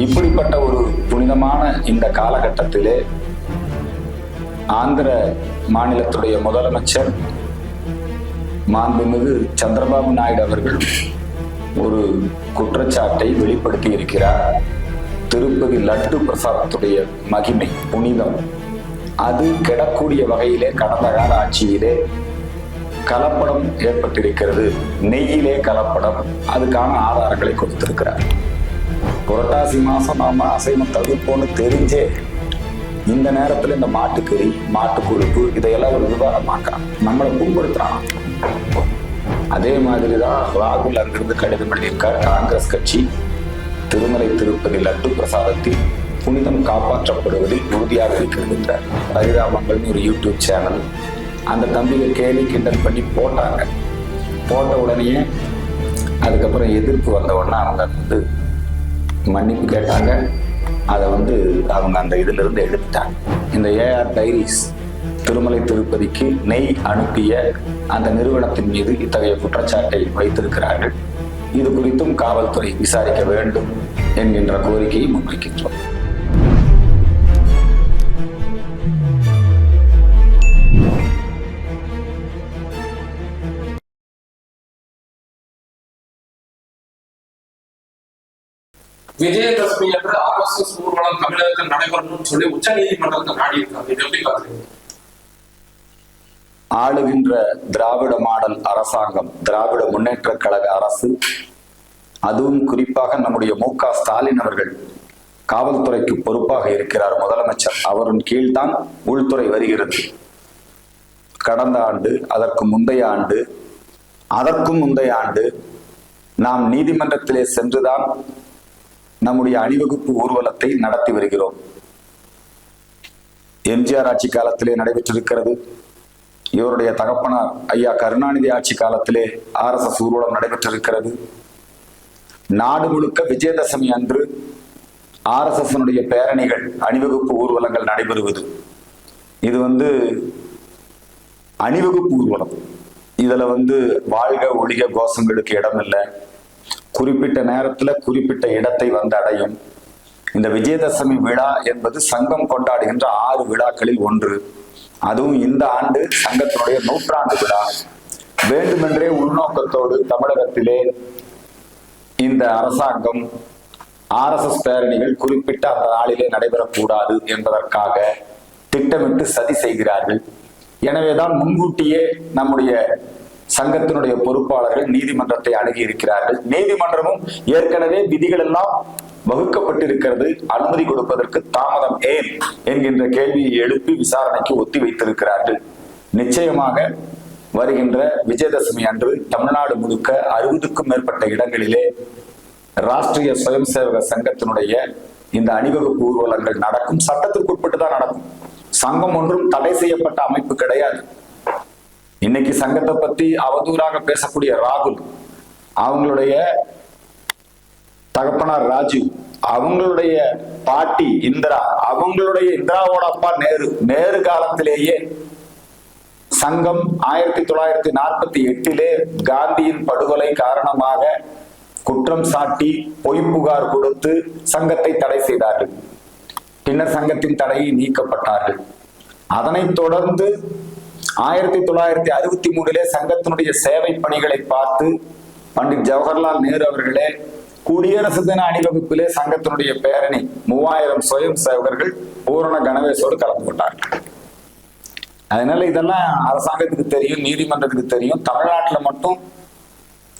இப்படிப்பட்ட ஒரு புனிதமான இந்த காலகட்டத்திலே ஆந்திர மாநிலத்துடைய முதலமைச்சர் மாண்புமிகு சந்திரபாபு நாயுடு அவர்கள் ஒரு குற்றச்சாட்டை வெளிப்படுத்தி இருக்கிறார். திருப்பதி லட்டு பிரசாதத்துடைய மகிமை, புனிதம், அது கெடக்கூடிய வகையிலே கடந்த கால ஆட்சியிலே கலப்படம் ஏற்பட்டிருக்கிறது, நெய்யிலே கலப்படம், அதுக்கான ஆதாரங்களை கொடுத்திருக்கிறார். புரட்டாசி மாசம் நாம அசைவம் தவிர்ப்போன்னு தெரிஞ்சே இந்த நேரத்துல இந்த மாட்டுக்கறி, மாட்டு கொழுப்பு இதையெல்லாம் ஒரு விவாதமாக்குறான், நம்மளை புண்படுத்துறான். அதே மாதிரிதான் ராகுல் அங்கிருந்து கடிதம் எழுதியிருக்கார். காங்கிரஸ் கட்சி திருமலை திருப்பதி லட்டு பிரசாதத்தில் புனிதம் காப்பாற்றப்படுவதில் உறுதியாக இருக்கிறது என்றார். பரிதாபங்கள்னு ஒரு யூடியூப் சேனல் அந்த தம்பியை கேலி கிண்டல் பண்ணி போட்டாங்க. போட்ட உடனேயே அதுக்கப்புறம் எதிர்ப்பு வந்த உடனே அவங்க வந்து மன்னிப்பு கேட்டாங்க. அதை அவங்க அந்த இதுல இருந்து எடுத்துட்டாங்க. இந்த ஏஆர் டைரிஸ் திருமலை திருப்பதிக்கு நெய் அனுப்பிய அந்த நிறுவனத்தின் மீது இத்தகைய குற்றச்சாட்டை வைத்திருக்கிறார்கள். இது குறித்தும் காவல்துறை விசாரிக்க வேண்டும் என்கின்ற கோரிக்கையை முன்வைக்கின்றோம். விஜயதசமி என்று RSS ஊர்வலம் தமிழகத்தில் நடைபெறணும்னு சொல்லி உச்ச நீதிமன்றத்தை நாடி இருக்காங்க. இது எப்படி பாக்குறீங்க? ஆளுகின்ற திராவிட மாடல் அரசாங்கம், திராவிட முன்னேற்ற கழக அரசு, அதுவும் குறிப்பாக நம்முடைய மு.க. ஸ்டாலின் அவர்கள் காவல்துறைக்கு பொறுப்பாக இருக்கிறார், முதலமைச்சர். அவரின் கீழ்தான் உள்துறை வருகிறது. கடந்த ஆண்டு, அதற்கு முந்தைய ஆண்டு, அதற்கும் முந்தைய ஆண்டு நாம் நீதிமன்றத்திலே சென்றுதான் நம்முடைய அணிவகுப்பு ஊர்வலத்தை நடத்தி வருகிறோம். எம்ஜிஆர் ஆட்சி காலத்திலே நடைபெற்றிருக்கிறது. இவருடைய தகப்பனார் ஐயா கருணாநிதி ஆட்சி காலத்திலே RSS ஊர்வலம் நடைபெற்றிருக்கிறது. நாடு முழுக்க விஜயதசமி அன்று RSS பேரணிகள், அணிவகுப்பு ஊர்வலங்கள் நடைபெறுவது. இது அணிவகுப்பு ஊர்வலம். இதுல வாழ்க ஒழிக கோஷங்களுக்கு இடம் இல்லை. குறிப்பிட்ட நேரத்துல குறிப்பிட்ட இடத்தை அடையும். இந்த விஜயதசமி விழா என்பது சங்கம் கொண்டாடுகின்ற 6 விழாக்களில் ஒன்று. அதுவும் இந்த ஆண்டு சங்கத்தினுடைய 100ஆண்டு விழா. வேண்டுமென்றே உள்நோக்கத்தோடு தமிழகத்திலே இந்த அரசாங்கம் RSS பேரணிகள் குறிப்பிட்ட அந்த நாளிலே நடைபெறக்கூடாது என்பதற்காக திட்டமிட்டு சதி செய்கிறார்கள். எனவேதான் முன்கூட்டியே நம்முடைய சங்கத்தினுடைய பொறுப்பாளர்கள் நீதிமன்றத்தை அணுகி இருக்கிறார்கள். நீதிமன்றமும் ஏற்கனவே விதிகள் எல்லாம் வகுக்கப்பட்டிருக்கிறது, அனுமதி கொடுப்பதற்கு தாமதம் ஏன் என்கின்ற கேள்வியை எழுப்பி விசாரணைக்கு ஒத்தி வைத்திருக்கிறார்கள். நிச்சயமாக வருகின்ற விஜயதசமி அன்று தமிழ்நாடு முழுக்க 60க்கும் மேற்பட்ட இடங்களிலே ராஷ்டிரிய சுயம் சேவக சங்கத்தினுடைய இந்த அணிவகுப்பு ஊர்வலங்கள் நடக்கும். சட்டத்திற்கு உட்பட்டு தான் நடக்கும். சங்கம் ஒன்றும் தடை செய்யப்பட்ட அமைப்பு கிடையாது. இன்னைக்கு சங்கத்தை பத்தி அவதூறாக பேசக்கூடிய ராகுல், அவங்களுடைய தகப்பனார் ராஜீவ், அவங்களுடைய பாட்டி இந்திரா, அவங்களுடைய இந்திராவோட அப்பா நேரு காலத்திலேயே சங்கம் 1948 காந்தியின் படுகொலை காரணமாக குற்றம் சாட்டி பொய் புகார் கொடுத்து சங்கத்தை தடை செய்தார்கள். பின்னர் சங்கத்தின் தடையை நீக்கப்பட்டார்கள். அதனைத் தொடர்ந்து 1963 சங்கத்தினுடைய சேவை பணிகளை பார்த்து பண்டிட் ஜவஹர்லால் நேரு அவர்களே குடியரசு தின அணிவகுப்பிலே சங்கத்தினுடைய பேரணி 3000 சுயம் சேவகர்கள் பூரண கணவேசோடு கலந்து கொண்டார்கள். அதனால இதெல்லாம் அரசாங்கத்துக்கு தெரியும், நீதிமன்றத்துக்கு தெரியும். தமிழ்நாட்டுல மட்டும்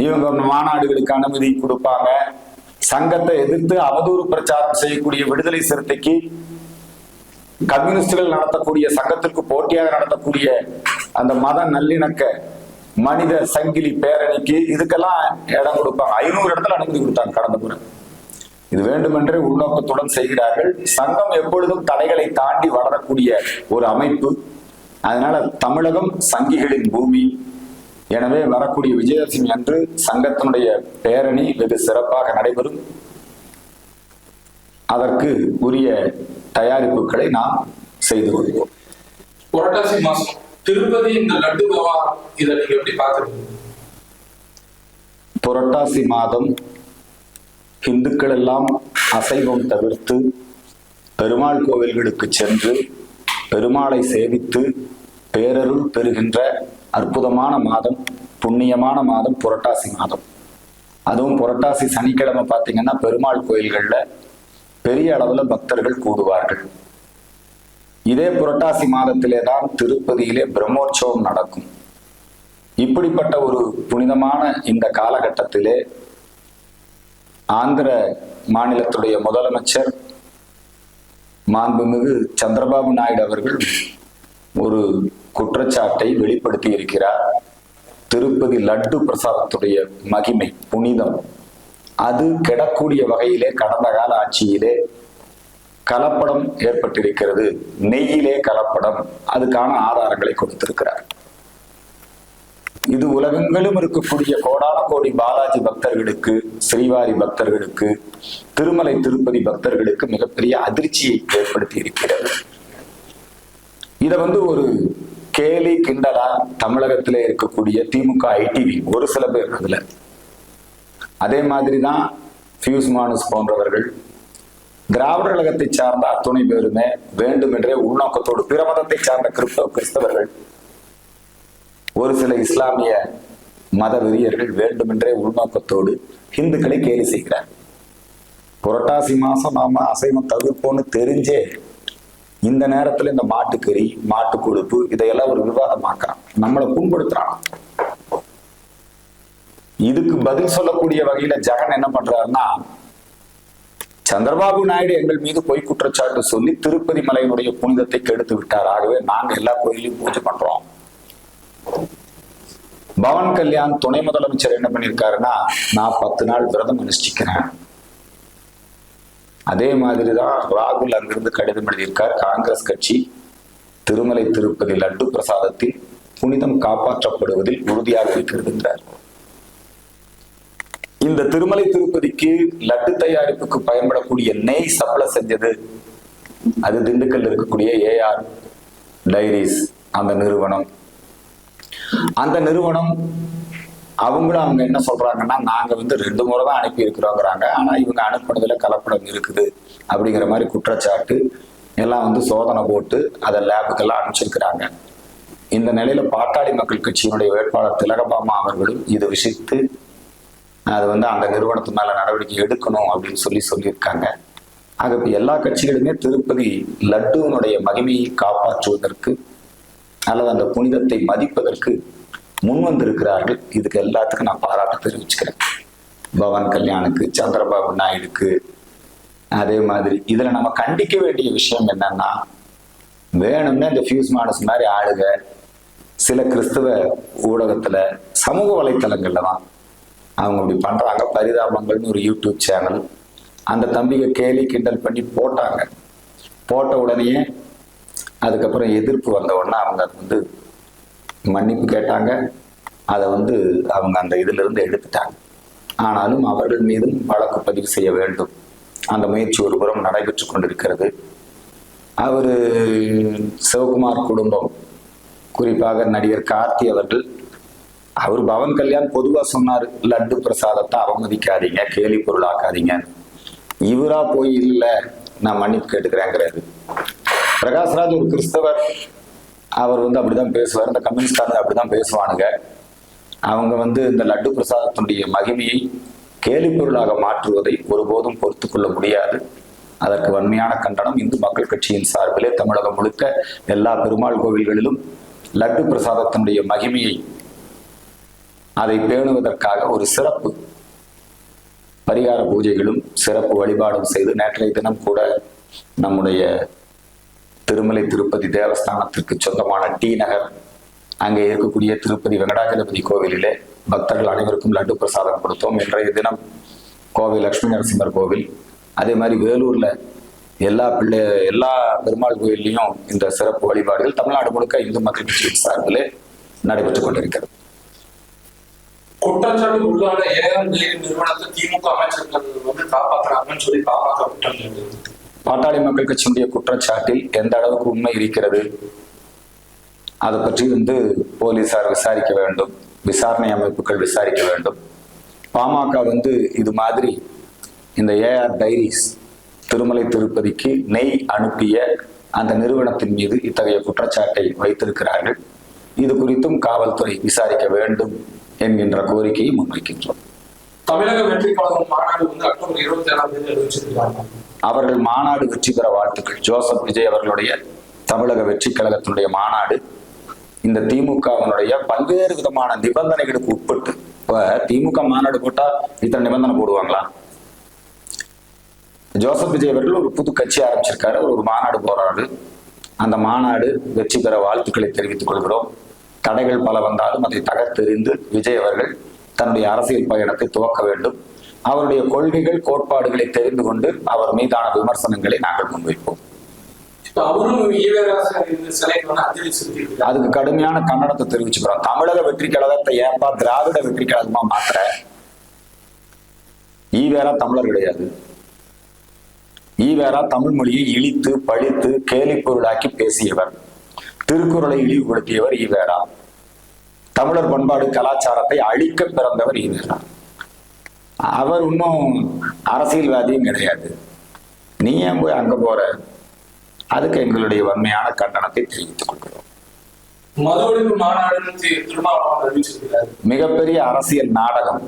இவங்க மாநாடுகளுக்கு அனுமதி கொடுப்பாங்க. சங்கத்தை எதிர்த்து அவதூறு பிரச்சாரம் செய்யக்கூடிய விடுதலை சிறுத்தைக்கு, கம்யூனிஸ்டுகள் நடத்தக்கூடிய சங்கத்திற்கு போட்டியாக நடத்தக்கூடிய அந்த மத நல்லிணக்க மனித சங்கிலி பேரணிக்கு இதுக்கெல்லாம் இடம் கொடுப்பாங்க. 500 இடத்துல அனுமதி கொடுத்தாங்க கடந்த முறை. இது வேண்டுமென்றே உள்நோக்கத்துடன் செய்கிறார்கள். சங்கம் எப்பொழுதும் தடைகளை தாண்டி வளரக்கூடிய ஒரு அமைப்பு. அதனால தமிழகம் சங்கிகளின் பூமி. எனவே வரக்கூடிய விஜயதசமி அன்று சங்கத்தினுடைய பேரணி வெகு சிறப்பாக நடைபெறும். அதற்கு உரிய தயாரிப்புகளை நாம் செய்து கொள்வோம். புரட்டாசி மாசம் திருப்பதி இந்த லட்டு விவகாரம், இதை நீங்க எப்படி பாக்குறீங்க? புரட்டாசி மாதம் இந்துக்கள் எல்லாம் அசைவம் தவிர்த்து பெருமாள் கோவில்களுக்கு சென்று பெருமாளை சேவித்து பேரருள் பெறுகின்ற அற்புதமான மாதம், புண்ணியமான மாதம் புரட்டாசி மாதம். அதுவும் புரட்டாசி சனிக்கிழமை பார்த்தீங்கன்னா பெருமாள் கோயில்கள்ல பெரிய அளவுல பக்தர்கள் கூடுவார்கள். இதே புரட்டாசி மாதத்திலே தான் திருப்பதியிலே பிரம்மோற்சவம் நடக்கும். இப்படிப்பட்ட ஒரு புனிதமான இந்த காலகட்டத்திலே ஆந்திர மாநிலத்துடைய முதலமைச்சர் மாண்புமிகு சந்திரபாபு நாயுடு அவர்கள் ஒரு குற்றச்சாட்டை வெளிப்படுத்தி இருக்கிறார். திருப்பதி லட்டு பிரசாதத்துடைய மகிமை, புனிதம், அது கெடக்கூடிய வகையிலே கடந்த கால ஆட்சியிலே கலப்படம் ஏற்பட்டிருக்கிறது, நெய்யிலே கலப்படம், அதுக்கான ஆதாரங்களை கொடுத்திருக்கிறார். இது உலகெங்கிலும் இருக்கக்கூடிய கோடான கோடி பாலாஜி பக்தர்களுக்கு, ஸ்ரீவாரி பக்தர்களுக்கு, திருமலை திருப்பதி பக்தர்களுக்கு மிகப்பெரிய அதிர்ச்சியை ஏற்படுத்தி இருக்கிறது. இத ஒரு கேலி கிண்டலா தமிழகத்திலே இருக்கக்கூடிய திமுக ஐடிவி ஒரு சில பேர், அதுல அதே மாதிரிதான் பியூஸ் மானுஸ் போன்றவர்கள், திராவிட கழகத்தை சார்ந்த அத்துணை பேருமே வேண்டுமென்றே உள்நோக்கத்தோடு, பிற மதத்தை சார்ந்த கிறிஸ்தவர்கள், ஒரு சில இஸ்லாமிய மத வெறியர்கள் வேண்டுமென்றே உள்நோக்கத்தோடு இந்துக்களை கேலி செய்கிறார். புரட்டாசி மாசம் நாம அசைவம் தவிர்ப்போன்னு தெரிஞ்சே இந்த நேரத்துல இந்த மாட்டுக்கறி, மாட்டு கொழுப்பு இதையெல்லாம் ஒரு விவாதமாக்குறான், நம்மளை புண்படுத்துறான். இதுக்கு பதில் சொல்லக்கூடிய வகையில ஜெகன் என்ன பண்றாருன்னா, சந்திரபாபு நாயுடு எங்கள் மீது பொய் குற்றச்சாட்டு சொல்லி திருப்பதி மலையினுடைய புனிதத்தை கெடுத்து விட்டார். ஆகவே நாங்க எல்லா கோயிலையும் பூஜை பண்றோம். பவன் கல்யாண் துணை முதலமைச்சர் என்ன பண்ணிருக்காருன்னா, நான் 10 நாள் விரதம் அனுஷ்டிக்கிறேன். அதே மாதிரிதான் ராகுல் அங்கிருந்து கடிதம் எழுதியிருக்கார். காங்கிரஸ் கட்சி திருமலை திருப்பதி லட்டு பிரசாதத்தில் புனிதம் காப்பாற்றப்படுவதில் உறுதியாக இருக்கிறதுன்றார். இந்த திருமலை திருப்பதிக்கு லட்டு தயாரிப்புக்கு பயன்படக்கூடிய நெய் சப்ளை செஞ்சது அது திண்டுக்கல் இருக்கக்கூடிய ஏஆர் டைரிஸ் அந்த நிறுவனம். அந்த நிறுவனம் அவங்க என்ன சொல்றாங்கன்னா, நாங்க 2 முறை தான் அனுப்பி இருக்கிறோங்கிறாங்க. ஆனா இவங்க அனுப்புனதுல கலப்படம் இருக்குது அப்படிங்கிற மாதிரி குற்றச்சாட்டு எல்லாம் சோதனை போட்டு அதை லேபுக்கெல்லாம் அனுப்பிச்சிருக்கிறாங்க. இந்த நிலையில பாட்டாளி மக்கள் கட்சியினுடைய வேட்பாளர் திலகபாமா அவர்களும் இது விஷயத்து அது அந்த நிறுவனத்து மேல நடவடிக்கை எடுக்கணும் அப்படின்னு சொல்லியிருக்காங்க. ஆக இப்ப எல்லா கட்சிகளுமே திருப்பதி லட்டுனுடைய மகிமையை காப்பாற்றுவதற்கு அல்லது அந்த புனிதத்தை மதிப்பதற்கு முன் வந்திருக்கிறார்கள். இதுக்கு எல்லாத்துக்கும் நான் பாராட்டு தெரிவிச்சுக்கிறேன். பவன் கல்யாணுக்கு, சந்திரபாபு நாயுடுக்கு. அதே மாதிரி இதுல நம்ம கண்டிக்க வேண்டிய விஷயம் என்னன்னா, வேணும்னே இந்த பியூஸ் மானுஸ் மாதிரி ஆளுக சில கிறிஸ்துவ ஊடகத்துல, சமூக வலைத்தளங்கள்ல தான் அவங்க அப்படி பண்றாங்க. பரிதாபங்கள்னு ஒரு யூடியூப் சேனல், அந்த தம்பிக கேலி கிண்டல் பண்ணி போட்டாங்க. போட்ட உடனேயே அதுக்கப்புறம் எதிர்ப்பு வந்த உடனே அவங்க அது மன்னிப்பு கேட்டாங்க. அதை அவங்க அந்த இதுல இருந்து எடுத்துட்டாங்க. ஆனாலும் அவர்கள் மீதும் வழக்கு பதிவு செய்ய வேண்டும். அந்த முயற்சி ஒரு புறம் நடைபெற்று கொண்டிருக்கிறது. அவரு சிவகுமார் குடும்பம், குறிப்பாக நடிகர் கார்த்தி அவர்கள், அவர் பவன் கல்யாண் பொதுவா சொன்னார், லட்டு பிரசாதத்தை அவமதிக்காதீங்க, கேலி பொருளாக்காதீங்க. இவரா போய் இல்லை நான் மன்னிப்பு கேட்டுக்கிறேங்கிறாரு. பிரகாஷ்ராஜ் ஒரு கிறிஸ்தவர், அவர் அப்படிதான் பேசுவார். இந்த கம்யூனிஸ்டார் அப்படிதான் பேசுவானுங்க. அவங்க இந்த லட்டு பிரசாதத்தினுடைய மகிமையை கேலி பொருளாக மாற்றுவதை ஒருபோதும் பொறுத்து கொள்ள முடியாது. அதற்கு வன்மையான கண்டனம் இந்து மக்கள் கட்சியின் சார்பிலே தமிழகம் முழுக்க எல்லா பெருமாள் கோவில்களிலும் லட்டு பிரசாதத்தினுடைய மகிமையை அதை பேணுவதற்காக ஒரு சிறப்பு பரிகார பூஜைகளும் சிறப்பு வழிபாடும் செய்து, நேற்றைய தினம் கூட நம்முடைய திருமலை திருப்பதி தேவஸ்தானத்திற்கு சொந்தமான டி நகர் அங்கே இருக்கக்கூடிய திருப்பதி வெங்கடாஜலபதி கோவிலிலே பக்தர்கள் அனைவருக்கும் லட்டு பிரசாதம் கொடுத்தோம். இன்றைய தினம் கோவை லட்சுமி நரசிம்மர் கோவில், அதே மாதிரி வேலூர்ல எல்லா பெருமாள் கோயிலையும் இந்த சிறப்பு வழிபாடுகள் தமிழ்நாடு முழுக்க இந்து மக்கள் கட்சியின் சார்பிலே நடைபெற்றுக் கொண்டிருக்கிறது. குற்றச்சாட்டு உள்ளான ஏஆர் டைரி நிறுவனத்தை திமுக அமைச்சர்கள் காப்பாற்றுறாங்கன்னு சொல்லி பாமக குற்றம். பாட்டாளி மக்கள் கட்சியினுடைய குற்றச்சாட்டில் எந்த அளவுக்கு உண்மை இருக்கிறது அதை பற்றி போலீசார் விசாரிக்க வேண்டும், விசாரணை அமைப்புகள் விசாரிக்க வேண்டும். பாமக இது மாதிரி இந்த ஏஆர் டைரிஸ் திருமலை திருப்பதிக்கு நெய் அனுப்பிய அந்த நிறுவனத்தின் மீது இத்தகைய குற்றச்சாட்டை வைத்திருக்கிறார்கள். இது குறித்தும் காவல்துறை விசாரிக்க வேண்டும் என்கின்ற கோரிக்கையை முன்வைக்கின்றோம். தமிழக வெற்றி கழகம் மாநாடு வந்து அக்டோபர் 27 அறிவிச்சிருக்கிறாங்க. அவர்கள் மாநாடு வெற்றி பெற வாழ்த்துக்கள். ஜோசப் விஜய் அவர்களுடைய தமிழக வெற்றி கழகத்தினுடைய மாநாடு இந்த திமுகவினுடைய பல்வேறு விதமான நிபந்தனைகளுக்கு உட்பட்டு. இப்ப திமுக மாநாடு போட்டா இத்தனை நிபந்தனை போடுவாங்களா? ஜோசப் விஜய் அவர்கள் ஒரு புது கட்சி ஆரம்பிச்சிருக்காரு, ஒரு மாநாடு போறாரு. அந்த மாநாடு வெற்றி பெற வாழ்த்துக்களை தெரிவித்துக் கொள்கிறோம். தடைகள் பல வந்தாலும் அதை தகர்த்தெறிந்து விஜய் அவர்கள் தன்னுடைய அரசியல் பயணத்தை துவக்க வேண்டும். அவருடைய கொள்கைகள் கோட்பாடுகளை தெரிந்து கொண்டு அவர் மீதான விமர்சனங்களை நாங்கள் முன்வைப்போம். அதுக்கு கடுமையான கண்டனத்தை தெரிவிச்சுக்கிறோம். தமிழக வெற்றி கழகத்தை ஏன்பா திராவிட வெற்றி கழகமா மாத்திர? ஈவேரா தமிழர் கிடையாது. ஈவேரா தமிழ் மொழியை இழித்து பழித்து கேலி பொருளாக்கி பேசியவர். திருக்குறளை இழிவுபடுத்தியவர் ஈவேரா. தமிழர் பண்பாடு கலாச்சாரத்தை அழிக்க பிறந்தவர் ஈவேரா. அவர் இன்னும் அரசியல்வாதியும் கிடையாது. நீ ஏன் போய் அங்க போற? அதுக்கு எங்களுடைய வன்மையான கண்டனத்தை தெரிவித்துக் கொள்கிறோம். மிகப்பெரிய அரசியல் நாடகம்,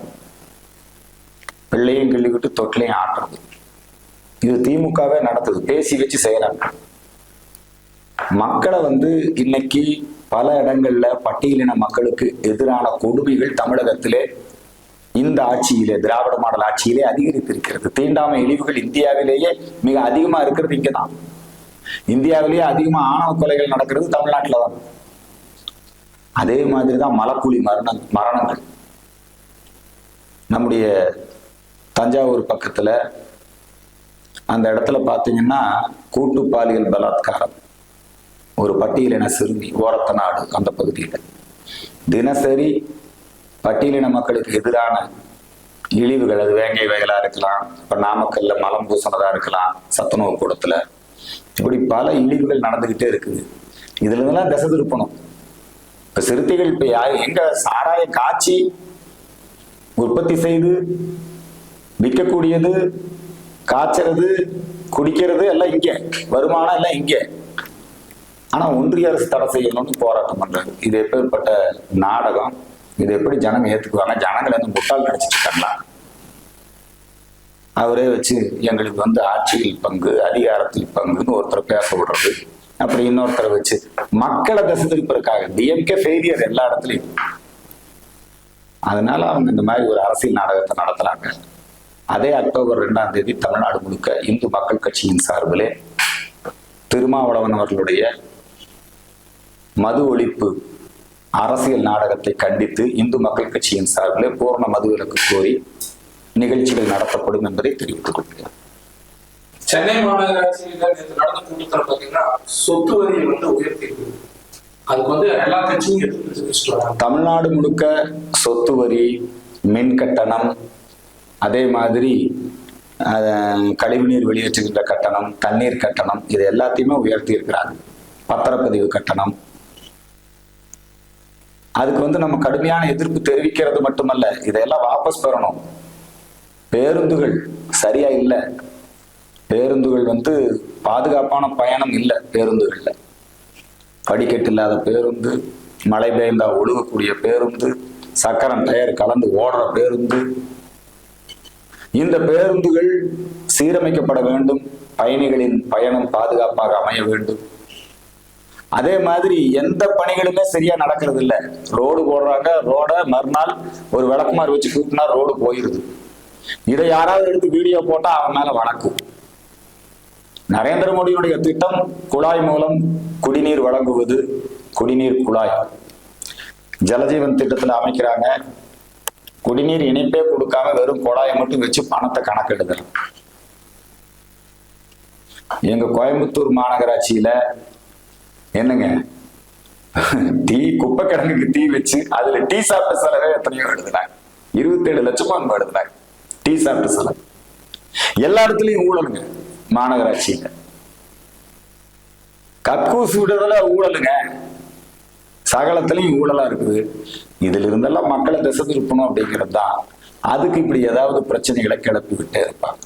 பிள்ளையும் கிள்ளிக்கிட்டு தொட்டிலையும் ஆட்டுறது. இது திமுகவே நடத்துது, பேசி வச்சு செய்யறாங்க. மக்களை இன்னைக்கு பல இடங்கள்ல பட்டியலின மக்களுக்கு எதிரான கொடுமைகள் தமிழகத்திலே இந்த ஆட்சியிலே, திராவிட மாடல் ஆட்சியிலே அதிகரித்திருக்கிறது. தீண்டாமை இழிவுகள் இந்தியாவிலேயே மிக அதிகமா இருக்கிறது இங்கதான். இந்தியாவிலேயே அதிகமா ஆணவ கொலைகள் நடக்கிறது தமிழ்நாட்டில தான். அதே மாதிரிதான் மலக்குழி மரணங்கள். நம்முடைய தஞ்சாவூர் பக்கத்துல அந்த இடத்துல பாத்தீங்கன்னா கூட்டு பாலியல் பலாத்காரம். ஒரு பட்டியலின சிறுமி, ஓரத்த நாடு அந்த பகுதியில் தினசரி பட்டியலின மக்களுக்கு எதிரான இழிவுகள், அது வேங்கை வயலா இருக்கலாம், இப்ப நாமக்கல்ல மலம் பூசணதா இருக்கலாம், சத்துணவு கூடத்துல, இப்படி பல இழிவுகள் நடந்துகிட்டே இருக்குது. இதுல இருந்தெல்லாம் திசை திருப்பணும். இப்ப சிறுத்தைகள் இப்ப எங்க சாராய காய்ச்சி உற்பத்தி செய்து விற்கக்கூடியது, காய்ச்சறது, குடிக்கிறது எல்லாம் இங்க, வருமானம் எல்லாம் இங்க. ஆனா ஒன்றிய அரசு தடை செய்யணும்னு போராட்டம் பண்றாரு. இது எப்பேற்பட்ட நாடகம்? இது எப்படி ஜனங்க ஏத்துக்குவாங்க? ஜனங்களை முட்டாள் நினைச்சிட்டு இருக்காங்களா? அவரே வச்சு எங்களுக்கு ஆட்சியில் பங்கு, அதிகாரத்தில் பங்குன்னு ஒருத்தர் பேச விடுறது, அப்படி இன்னொருத்தரை வச்சு மக்களை திசை திருப்பதற்காக. டிஎம்கே ஃபெயிலியர் எல்லா இடத்துலையும். அதனால அவங்க இந்த மாதிரி ஒரு அரசியல் நாடகத்தை நடத்துறாங்க. அதே அக்டோபர் 2 தமிழ்நாடு முழுக்க இந்து மக்கள் கட்சியின் சார்பிலே திருமாவளவன் அவர்களுடைய மது ஒழிப்பு அரசியல் நாடகத்தை கண்டித்து இந்து மக்கள் கட்சியின் சார்பிலே பூர்ண மதுவிலக்கு கோரி நிகழ்ச்சிகள் நடத்தப்படும் என்பதை தெரிவித்துக் கொள்கிறேன். சென்னை மாநகராட்சியில் நடந்த கூட்டத்தில் பார்த்தீங்கன்னா சொத்து வரி உயர்த்தி, அதுக்கு எல்லா கட்சியும் எதிர்ப்பு. தமிழ்நாடு முழுக்க சொத்து வரி, மின் கட்டணம், அதே மாதிரி கழிவுநீர் வெளியேற்றுகின்ற கட்டணம், தண்ணீர் கட்டணம், இது எல்லாத்தையுமே உயர்த்தி இருக்கிறாங்க. பத்திரப்பதிவு கட்டணம், அதுக்கு நம்ம கடுமையான எதிர்ப்பு தெரிவிக்கிறது மட்டுமல்ல, இதையெல்லாம் வாபஸ் பெறணும். பேருந்துகள் சரியா இல்லை. பேருந்துகள் பாதுகாப்பான பயணம் இல்லை. பேருந்துகள்ல படிக்கட்டு இல்லாத பேருந்து, மழை பெய்ந்தா ஒழுகக்கூடிய பேருந்து, சக்கரம் டயர் கலந்து ஓடுற பேருந்து. இந்த பேருந்துகள் சீரமைக்கப்பட வேண்டும். பயணிகளின் பயணம் பாதுகாப்பாக அமைய வேண்டும். அதே மாதிரி எந்த பணிகளுமே சரியா நடக்கிறது இல்லை. ரோடு போடுறாங்க, ரோட மறுநாள் ஒரு விளக்குமாறு வச்சு கூட்டினா ரோடு போயிருது. இதை யாராவது எடுத்து வீடியோ போட்டா அவன் மேல வழக்கு. நரேந்திர மோடியுடைய திட்டம் குழாய் மூலம் குடிநீர் வழங்குவது, குடிநீர் குழாய் ஜலஜீவன் திட்டத்துல அமைக்கிறாங்க. குடிநீர் இணைப்பே கொடுக்காம வெறும் குழாயை மட்டும் வச்சு பணத்தை கணக்கெடுக்கலாம். எங்க கோயம்புத்தூர் மாநகராட்சியில என்னங்க, டீ குப்பை கிடங்குக்கு தீ வச்சு அதுல டீ சாப்பிட்ட செலவே எத்தனையோ எடுத்துனாங்க. 27 லட்சமா எடுத்துனாங்க டீ சாப்பிட்ட செலவு. எல்லா இடத்துலயும் ஊழலுங்க. மாநகராட்சியில கக்கூஸ் விடுறதுல ஊழலுங்க. சகலத்திலையும் ஊழலா இருக்குது. இதுல இருந்தெல்லாம் மக்களை திசை திருப்பணும் அப்படிங்கிறது தான். அதுக்கு இப்படி ஏதாவது பிரச்சனைகளை கிளப்பி விட்டே இருப்பாங்க.